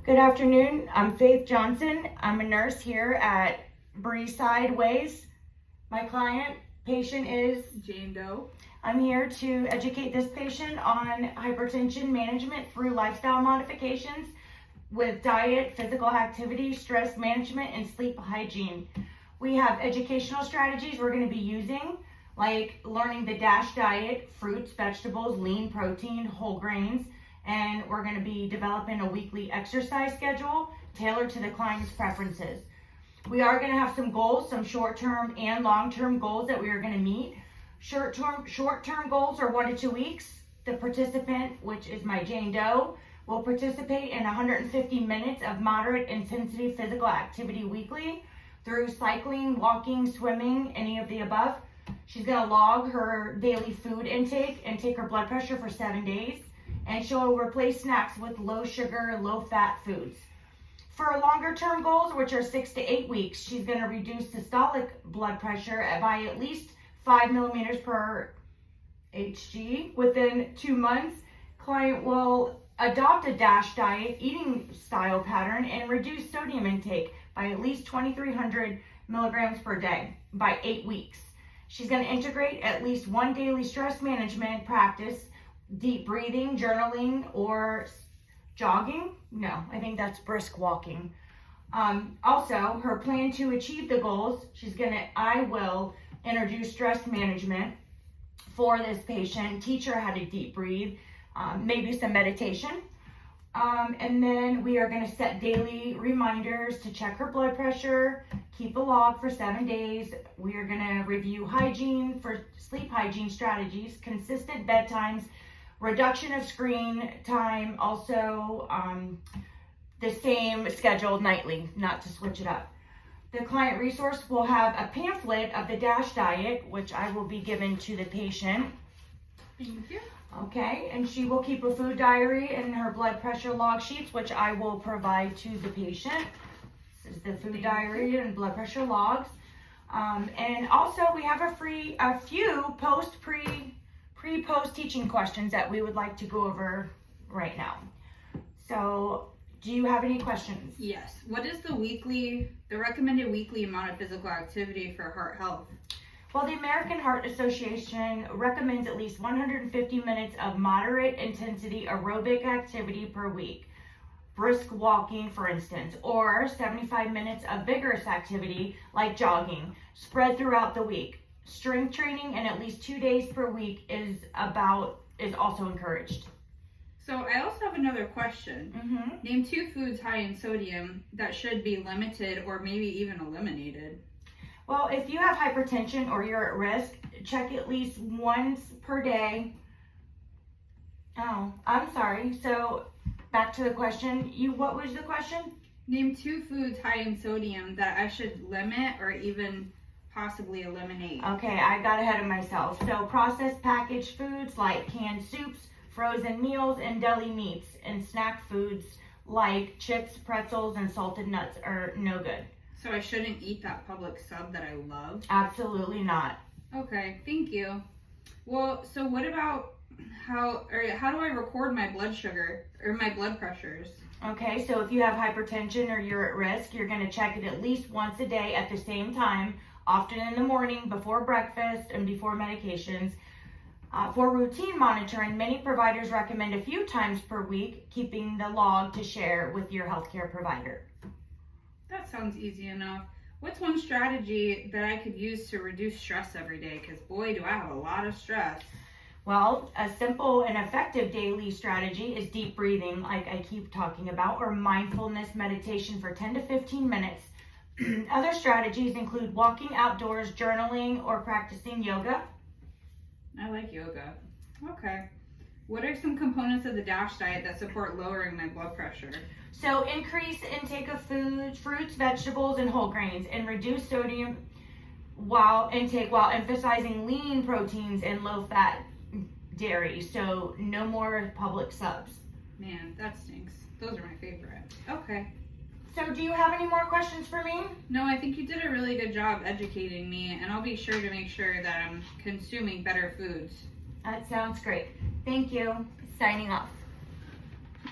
Good afternoon. I'm Faith Johnson. I'm a nurse here at Breeside Ways. My patient is Jane Doe. I'm here to educate this patient on hypertension management through lifestyle modifications with diet, physical activity, stress management, and sleep hygiene. We have educational strategies we're going to be using, like learning the DASH diet, fruits, vegetables, lean protein, whole grains, and we're going to be developing a weekly exercise schedule tailored to the client's preferences. We are going to have some goals, some short-term and long-term goals that we are going to meet. Short-term goals are 1 to 2 weeks. The participant, which is my Jane Doe, will participate in 150 minutes of moderate intensity physical activity weekly through cycling, walking, swimming, any of the above. She's going to log her daily food intake and take her blood pressure for 7 days. And she'll replace snacks with low sugar, low fat foods. For longer term goals, which are 6 to 8 weeks, she's going to reduce systolic blood pressure by at least 5 millimeters per Hg. Within 2 months, client will adopt a DASH diet eating style pattern and reduce sodium intake by at least 2,300 milligrams per day by 8 weeks. She's going to integrate at least 1 daily stress management practice, deep breathing, journaling, or jogging. No, I think that's brisk walking. Also, her plan to achieve the goals, I will introduce stress management for this patient, teach her how to deep breathe, maybe some meditation. And then we are going to set daily reminders to check her blood pressure, keep a log for 7 days. We are going to review hygiene for sleep hygiene strategies, consistent bedtimes, reduction of screen time, also the same scheduled nightly, not to switch it up. The client resource will have a pamphlet of the DASH diet, which I will be given to the patient. Thank you. Okay, and she will keep a food diary and her blood pressure log sheets, which I will provide to the patient. This is the food diary and blood pressure logs. And also we have a few pre-post teaching questions that we would like to go over right now. So, do you have any questions? Yes. What is the recommended weekly amount of physical activity for heart health? Well, the American Heart Association recommends at least 150 minutes of moderate intensity aerobic activity per week. Brisk walking, for instance, or 75 minutes of vigorous activity like jogging, spread throughout the week. Strength training and at least 2 days per week is also encouraged. So I also have another question. Name 2 foods high in sodium that should be limited or maybe even eliminated. Well, if you have hypertension or you're at risk, check at least once per day. Oh, I'm sorry. So back to the question. What was the question? Name 2 foods high in sodium that I should limit or even possibly eliminate. Okay, I got ahead of myself. So processed packaged foods like canned soups, frozen meals, and deli meats, and snack foods like chips, pretzels, and salted nuts are no good. So I shouldn't eat that Publix sub that I love? Absolutely not. Okay, thank you. Well, so what about how do I record my blood sugar or my blood pressures? Okay, so if you have hypertension or you're at risk, you're going to check it at least once a day at the same time, often in the morning, before breakfast, and before medications. For routine monitoring, many providers recommend a few times per week, keeping the log to share with your healthcare provider. That sounds easy enough. What's one strategy that I could use to reduce stress every day? Because boy, do I have a lot of stress. Well, a simple and effective daily strategy is deep breathing, like I keep talking about, or mindfulness meditation for 10 to 15 minutes. Other strategies include walking outdoors, journaling, or practicing yoga. I like yoga. Okay. What are some components of the DASH diet that support lowering my blood pressure? So increase intake of foods, fruits, vegetables, and whole grains, and reduce sodium while emphasizing lean proteins and low-fat dairy. So no more Publix subs. Man, that stinks. Those are my favorite. Okay. So do you have any more questions for me? No, I think you did a really good job educating me, and I'll be sure to make sure that I'm consuming better foods. That sounds great. Thank you. Signing off.